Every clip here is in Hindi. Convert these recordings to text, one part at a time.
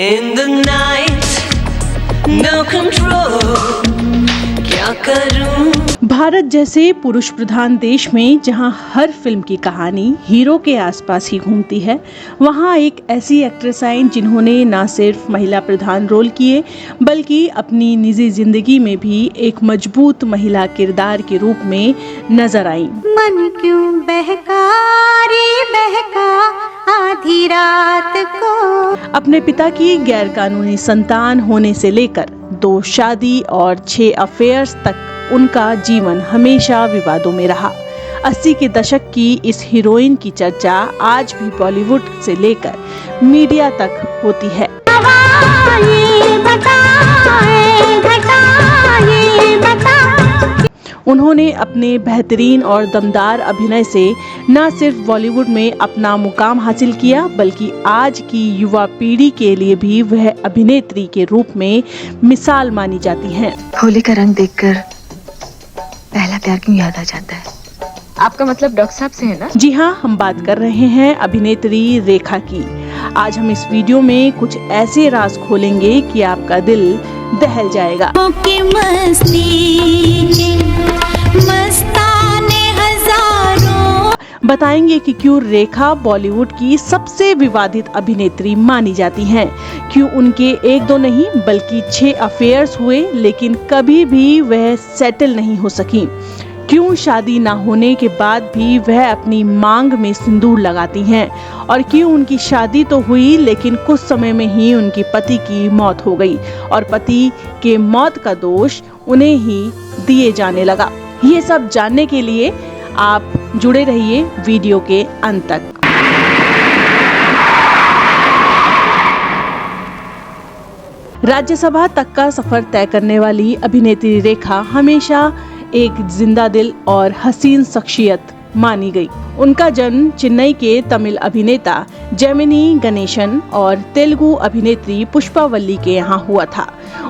In the night, no control, क्या करूं? भारत जैसे पुरुष प्रधान देश में जहां हर फिल्म की कहानी हीरो के आसपास ही घूमती है, वहां एक ऐसी एक्ट्रेस आई जिन्होंने न सिर्फ महिला प्रधान रोल किए बल्कि अपनी निजी जिंदगी में भी एक मजबूत महिला किरदार के रूप में नजर आई। मन क्यों बहका रे बहका आधी रात को। अपने पिता की गैरकानूनी संतान होने से लेकर 2 शादी और 6 अफेयर्स तक उनका जीवन हमेशा विवादों में रहा। 80 के दशक की इस हीरोइन की चर्चा आज भी बॉलीवुड से लेकर मीडिया तक होती है। उन्होंने अपने बेहतरीन और दमदार अभिनय से न सिर्फ बॉलीवुड में अपना मुकाम हासिल किया बल्कि आज की युवा पीढ़ी के लिए भी वह अभिनेत्री के रूप में मिसाल मानी जाती हैं। होली का रंग देखकर पहला प्यार क्यों याद आ जाता है? आपका मतलब डॉक्टर साहब से है ना? जी हाँ, हम बात कर रहे हैं अभिनेत्री रेखा की। आज हम इस वीडियो में कुछ ऐसे राज खोलेंगे कि आपका दिल दहल जाएगा। बताएंगे कि क्यों रेखा बॉलीवुड की सबसे विवादित अभिनेत्री मानी जाती हैं, क्यों उनके 1-2 नहीं बल्कि 6 अफेयर्स हुए लेकिन कभी भी वह सेटल नहीं हो सकी, क्यों शादी ना होने के बाद भी वह अपनी मांग में सिंदूर लगाती हैं और क्यों उनकी शादी तो हुई लेकिन कुछ समय में ही उनके पति की मौत हो गई और पति के मौत का दोष उन्हें ही दिए जाने लगा। ये सब जानने के लिए आप जुड़े रहिए वीडियो के अंत तक। राज्यसभा तक का सफर तय करने वाली अभिनेत्री रेखा हमेशा एक जिंदा दिल और हसीन शख्सियत मानी गई। उनका जन्म चेन्नई के तमिल अभिनेता जेमिनी गणेशन और तेलुगु अभिनेत्री पुष्पावल्ली के यहाँ हुआ था।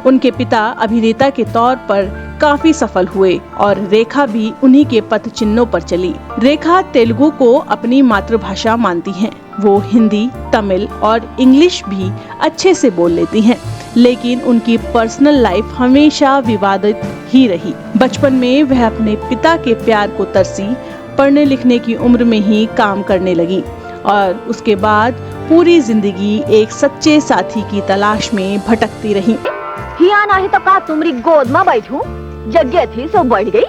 उनके पिता अभिनेता के तौर पर काफी सफल हुए और रेखा भी उन्हीं के पथ चिन्हों पर चली। रेखा तेलुगु को अपनी मातृभाषा मानती हैं। वो हिंदी, तमिल और इंग्लिश भी अच्छे से बोल लेती हैं, लेकिन उनकी पर्सनल लाइफ हमेशा विवादित ही रही। बचपन में वह अपने पिता के प्यार को तरसी, पढ़ने लिखने की उम्र में ही काम करने लगी और उसके बाद पूरी जिंदगी एक सच्चे साथी की तलाश में भटकती रही। हिया नाही तो का तुमरी गोद में बैठूं, जग्गे थी सो बढ़ गई।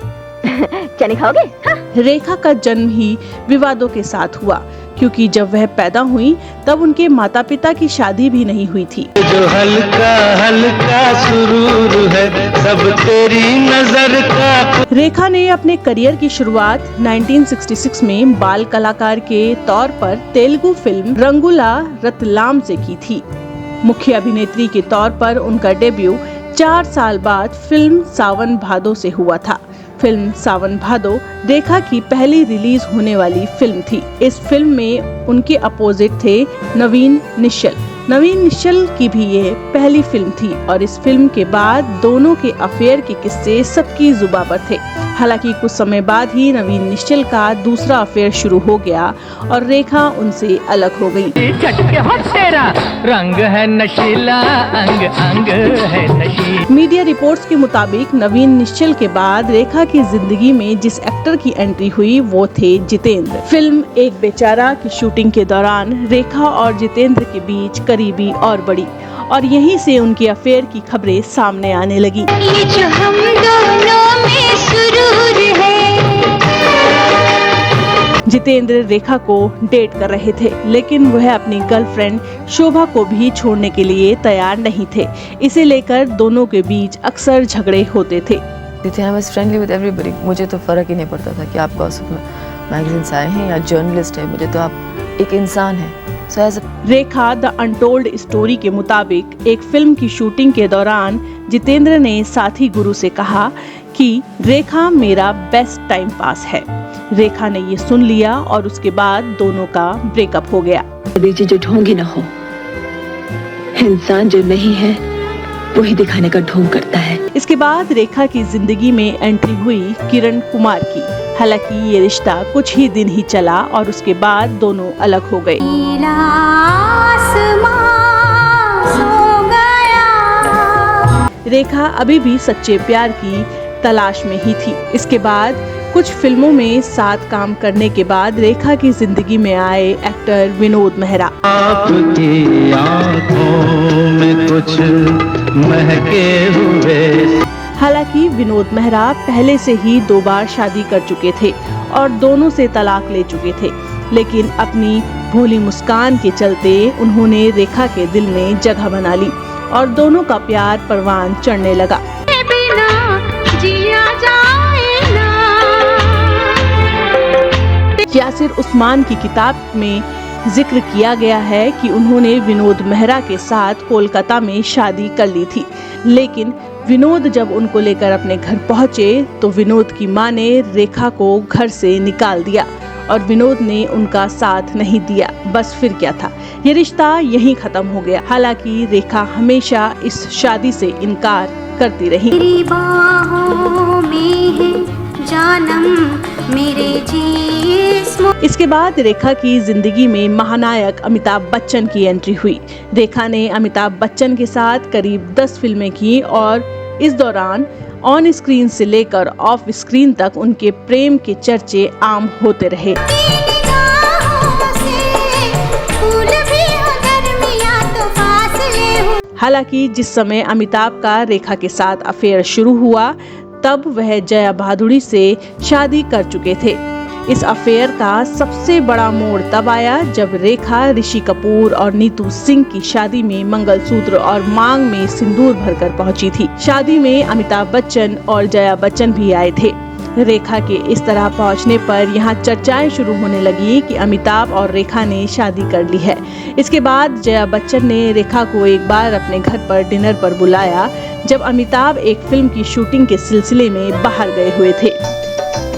चने खाओगे? हाँ? रेखा का जन्म ही विवादों के साथ हुआ क्योंकि जब वह पैदा हुई तब उनके माता पिता की शादी भी नहीं हुई थी। जो हल्का हल्का सुरूर है सब तेरी नजर का। रेखा ने अपने करियर की शुरुआत 1966 में बाल कलाकार के तौर पर तेलुगु फिल्म रंगुला रतलाम से की थी। मुख्य अभिनेत्री के तौर पर उनका डेब्यू 4 साल बाद फिल्म सावन भादो से हुआ था। फिल्म सावन भादो रेखा की पहली रिलीज होने वाली फिल्म थी। इस फिल्म में उनके अपोजिट थे नवीन निश्चल। नवीन निश्चल की भी ये पहली फिल्म थी और इस फिल्म के बाद दोनों के अफेयर के किस्से सबकी जुबां पर थे। हालांकि कुछ समय बाद ही नवीन निश्चल का दूसरा अफेयर शुरू हो गया और रेखा उनसे अलग हो गई। रंग है नशीला, अंग अंग है नशीला। मीडिया रिपोर्ट्स के मुताबिक नवीन निश्चल के बाद रेखा की जिंदगी में जिस एक्टर की एंट्री हुई वो थे जितेंद्र। फिल्म एक बेचारा की शूटिंग के दौरान रेखा और जितेंद्र के बीच करीबी और बढ़ी और यहीं से उनके अफेयर की खबरें सामने आने लगी। ये जो हम दोनों में सुरूर है। जितेंद्र रेखा को डेट कर रहे थे लेकिन वह अपनी गर्लफ्रेंड शोभा को भी छोड़ने के लिए तैयार नहीं थे। इसे लेकर दोनों के बीच अक्सर झगड़े होते थे। I was friendly with everybody. मुझे तो फर्क ही नहीं पड़ता था कि आप गॉसिप मैगजीन्स आए हैं या जर्नलिस्ट है, मुझे तो आप एक इंसान हैं। रेखा द अनटोल्ड स्टोरी के मुताबिक एक फिल्म की शूटिंग के दौरान जितेंद्र ने साथी गुरु से कहा कि रेखा मेरा बेस्ट टाइम पास है। रेखा ने ये सुन लिया और उसके बाद दोनों का ब्रेकअप हो गया। बीच जो ढोंग ही ना हो, इंसान जो नहीं है वो ही दिखाने का ढोंग करता है। इसके बाद रेखा की जिंदगी में एंट्री हुई किरण कुमार की। हालांकि ये रिश्ता कुछ ही दिन ही चला और उसके बाद दोनों अलग हो गए। रेखा अभी भी सच्चे प्यार की तलाश में ही थी। इसके बाद कुछ फिल्मों में साथ काम करने के बाद रेखा की जिंदगी में आए एक्टर विनोद मेहरा। आपकी आंखों में कुछ महके हुए। हालांकि विनोद मेहरा पहले से ही 2 बार शादी कर चुके थे और दोनों से तलाक ले चुके थे, लेकिन अपनी भोली मुस्कान के चलते उन्होंने रेखा के दिल में जगह बना ली और दोनों का प्यार परवान चढ़ने लगा। यासिर उस्मान की किताब में जिक्र किया गया है कि उन्होंने विनोद मेहरा के साथ कोलकाता में शादी कर ली थी, लेकिन विनोद जब उनको लेकर अपने घर पहुंचे तो विनोद की मां ने रेखा को घर से निकाल दिया और विनोद ने उनका साथ नहीं दिया। बस फिर क्या था, ये रिश्ता यहीं खत्म हो गया। हालांकि रेखा हमेशा इस शादी से इनकार करती रही। मेरी बाहों में है जानम मेरे जिस्म। इसके बाद रेखा की जिंदगी में महानायक अमिताभ बच्चन की एंट्री हुई। रेखा ने अमिताभ बच्चन के साथ करीब 10 फिल्में की और इस दौरान ऑन स्क्रीन से लेकर ऑफ स्क्रीन तक उनके प्रेम के चर्चे आम होते रहे। हालांकि जिस समय अमिताभ का रेखा के साथ अफेयर शुरू हुआ तब वह जया भादुड़ी से शादी कर चुके थे। इस अफेयर का सबसे बड़ा मोड़ तब आया जब रेखा ऋषि कपूर और नीतू सिंह की शादी में मंगलसूत्र और मांग में सिंदूर भरकर पहुंची थी। शादी में अमिताभ बच्चन और जया बच्चन भी आए थे। रेखा के इस तरह पहुंचने पर यहाँ चर्चाएं शुरू होने लगी कि अमिताभ और रेखा ने शादी कर ली है। इसके बाद जया बच्चन ने रेखा को एक बार अपने घर पर डिनर पर बुलाया जब अमिताभ एक फिल्म की शूटिंग के सिलसिले में बाहर गए हुए थे।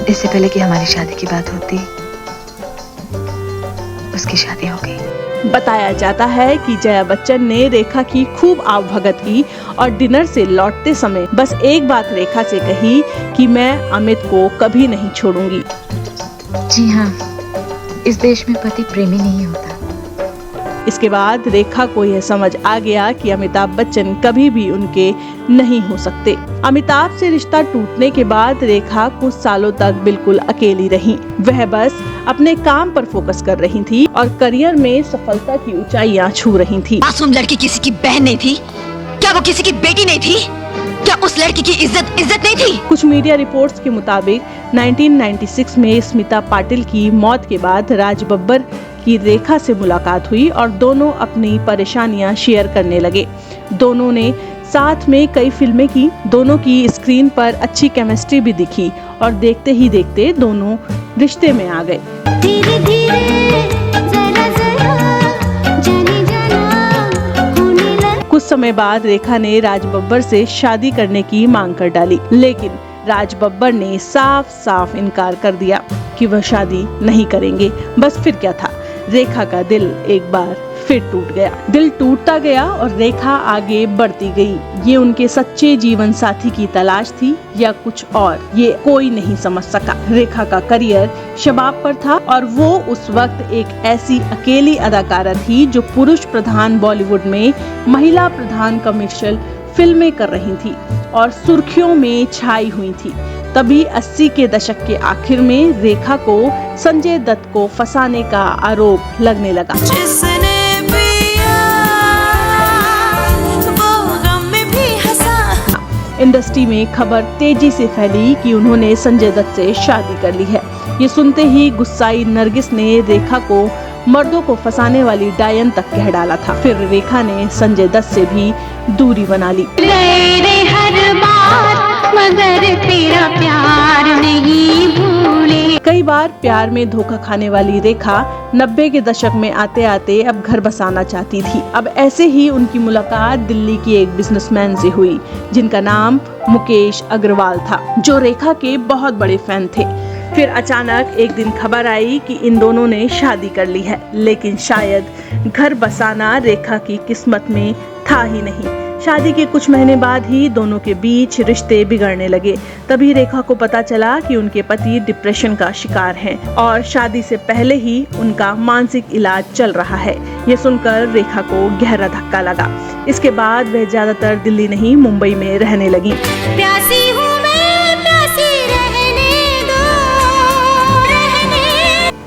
इससे पहले कि हमारी शादी की बात होती, उसकी शादी हो गई। बताया जाता है कि जया बच्चन ने रेखा की खूब आवभगत की और डिनर से लौटते समय बस एक बात रेखा से कही कि मैं अमित को कभी नहीं छोड़ूंगी। जी हाँ, इस देश में पति प्रेमी नहीं होता। इसके बाद रेखा को यह समझ आ गया कि अमिताभ बच्चन कभी भी उनके नहीं हो सकते। अमिताभ से रिश्ता टूटने के बाद रेखा कुछ सालों तक बिल्कुल अकेली रही। वह बस अपने काम पर फोकस कर रही थी और करियर में सफलता की ऊंचाइयां छू रही थी। मासूम लड़की किसी की बहन नहीं थी क्या? वो किसी की बेटी नहीं थी क्या? उस लड़की की इज्जत नहीं थी? कुछ मीडिया रिपोर्ट्स के मुताबिक 1996 में स्मिता पाटिल की मौत के बाद राज बब्बर की रेखा से मुलाकात हुई और दोनों अपनी परेशानियां शेयर करने लगे। दोनों ने साथ में कई फिल्में की। दोनों की स्क्रीन पर अच्छी केमिस्ट्री भी दिखी और देखते ही देखते दोनों रिश्ते में आ गए। धीरे धीरे जरा जरा जाने जाना होने लगा। कुछ समय बाद रेखा ने राज बब्बर से शादी करने की मांग कर डाली, लेकिन राज बब्बर ने साफ साफ इनकार कर दिया कि वह शादी नहीं करेंगे। बस फिर क्या था, रेखा का दिल एक बार फिर टूट गया। दिल टूटता गया और रेखा आगे बढ़ती गई। ये उनके सच्चे जीवन साथी की तलाश थी या कुछ और, ये कोई नहीं समझ सका। रेखा का करियर शबाब पर था और वो उस वक्त एक ऐसी अकेली अदाकारा थी जो पुरुष प्रधान बॉलीवुड में महिला प्रधान कमर्शियल फिल्में कर रही थी और सुर्खियों में छाई हुई थी। तभी 80 के दशक के आखिर में रेखा को संजय दत्त को फंसाने का आरोप लगने लगा। इंडस्ट्री में खबर तेजी से फैली कि उन्होंने संजय दत्त से शादी कर ली है। ये सुनते ही गुस्साई नरगिस ने रेखा को मर्दों को फंसाने वाली डायन तक कह डाला था। फिर रेखा ने संजय दत्त से भी दूरी बना ली। हर बार मगर तेरा प्यार नहीं भूले। कई बार प्यार में धोखा खाने वाली रेखा 90 के दशक में आते आते अब घर बसाना चाहती थी। अब ऐसे ही उनकी मुलाकात दिल्ली की एक बिजनेसमैन से हुई जिनका नाम मुकेश अग्रवाल था, जो रेखा के बहुत बड़े फैन थे। फिर अचानक एक दिन खबर आई कि इन दोनों ने शादी कर ली है, लेकिन शायद घर बसाना रेखा की किस्मत में था ही नहीं। शादी के कुछ महीने बाद ही दोनों के बीच रिश्ते बिगड़ने लगे। तभी रेखा को पता चला कि उनके पति डिप्रेशन का शिकार हैं और शादी से पहले ही उनका मानसिक इलाज चल रहा है। ये सुनकर रेखा को गहरा धक्का लगा। इसके बाद वह ज्यादातर दिल्ली नहीं मुंबई में रहने लगी। प्यासी हूँ मैं, प्यासी रहने दो,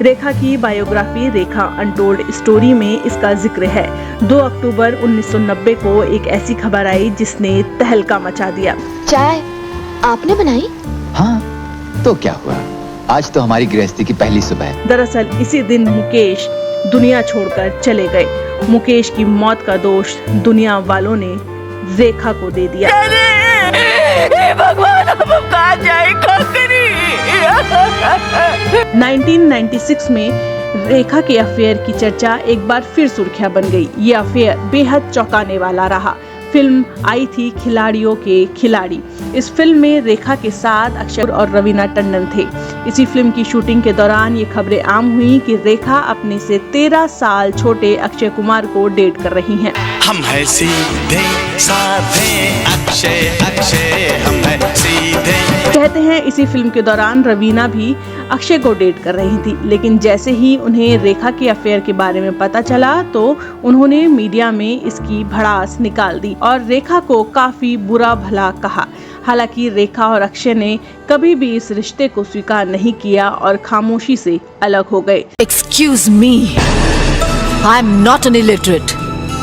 रेखा की बायोग्राफी रेखा अनटोल्ड स्टोरी में इसका जिक्र है। 2 अक्टूबर 1990 को एक ऐसी खबर आई जिसने तहलका मचा दिया। चाय आपने बनाई? हाँ, तो क्या हुआ, आज तो हमारी गृहस्थी की पहली सुबह है। दरअसल इसी दिन मुकेश दुनिया छोड़कर चले गए। मुकेश की मौत का दोष दुनिया वालों ने रेखा को दे दिया। भगवान अब कहाँ जाए, क्या करी? 1996 में रेखा के अफेयर की चर्चा एक बार फिर सुर्खियां बन गई। ये अफेयर बेहद चौंकाने वाला रहा। फिल्म आई थी खिलाड़ियों के खिलाड़ी। इस फिल्म में रेखा के साथ अक्षय और रवीना टंडन थे। इसी फिल्म की शूटिंग के दौरान ये खबरें आम हुई कि रेखा अपने से 13 साल छोटे अक्षय कुमार को डेट कर रही हैं। हम है सीधे साधे अक्षय अक्षय, हम है सीधे। कहते हैं इसी फिल्म के दौरान रवीना भी अक्षय को डेट कर रही थी, लेकिन जैसे ही उन्हें रेखा के अफेयर के बारे में पता चला तो उन्होंने मीडिया में इसकी भड़ास निकाल दी और रेखा को काफी बुरा भला कहा। हालांकि रेखा और अक्षय ने कभी भी इस रिश्ते को स्वीकार नहीं किया और खामोशी से अलग हो गए। Excuse me, I am not an illiterate.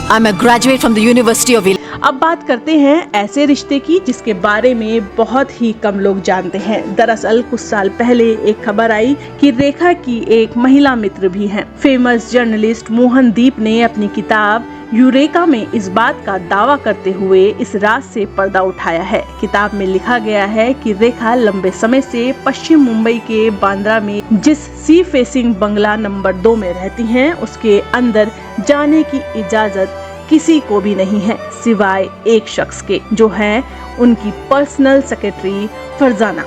I am a graduate from the University of. अब बात करते हैं ऐसे रिश्ते की जिसके बारे में बहुत ही कम लोग जानते हैं। दरअसल कुछ साल पहले एक खबर आई कि रेखा की एक महिला मित्र भी हैं। फेमस जर्नलिस्ट मोहनदीप ने अपनी किताब यूरेका में इस बात का दावा करते हुए इस राज से पर्दा उठाया है। किताब में लिखा गया है कि रेखा लंबे समय से पश्चिम मुंबई के बांद्रा में जिस सी फेसिंग बंगला नंबर 2 में रहती हैं, उसके अंदर जाने की इजाजत किसी को भी नहीं है सिवाय एक शख्स के, जो है उनकी पर्सनल सेक्रेटरी फरजाना।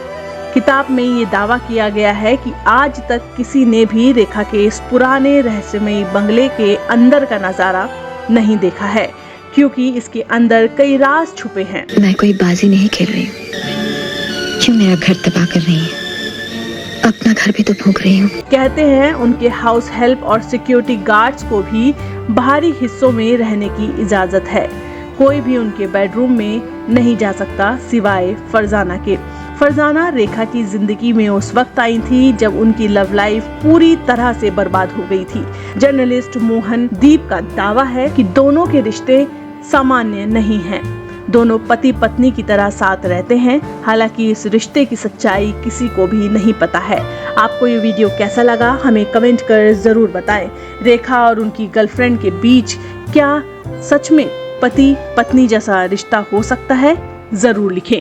किताब में ये दावा किया गया है कि आज तक किसी ने भी रेखा के इस पुराने रहस्यमयी बंगले के अंदर का नजारा नहीं देखा है, क्योंकि इसके अंदर कई राज छुपे हैं। मैं कोई बाजी नहीं खेल रही हूँ। क्यों मेरा घर तबाह कर रही है? अपना घर भी तो भोग रही हूँ। कहते हैं उनके हाउस हेल्प और सिक्योरिटी गार्ड्स को भी बाहरी हिस्सों में रहने की इजाजत है। कोई भी उनके बेडरूम में नहीं जा सकता सिवाय फरजाना के। फरजाना रेखा की जिंदगी में उस वक्त आई थी जब उनकी लव लाइफ पूरी तरह से बर्बाद हो गई थी। जर्नलिस्ट मोहन दीप का दावा है कि दोनों के रिश्ते सामान्य नहीं हैं। दोनों पति पत्नी की तरह साथ रहते हैं। हालांकि इस रिश्ते की सच्चाई किसी को भी नहीं पता है। आपको ये वीडियो कैसा लगा हमें कमेंट कर जरूर बताएं। रेखा और उनकी गर्लफ्रेंड के बीच क्या सच में पति पत्नी जैसा रिश्ता हो सकता है? जरूर लिखें।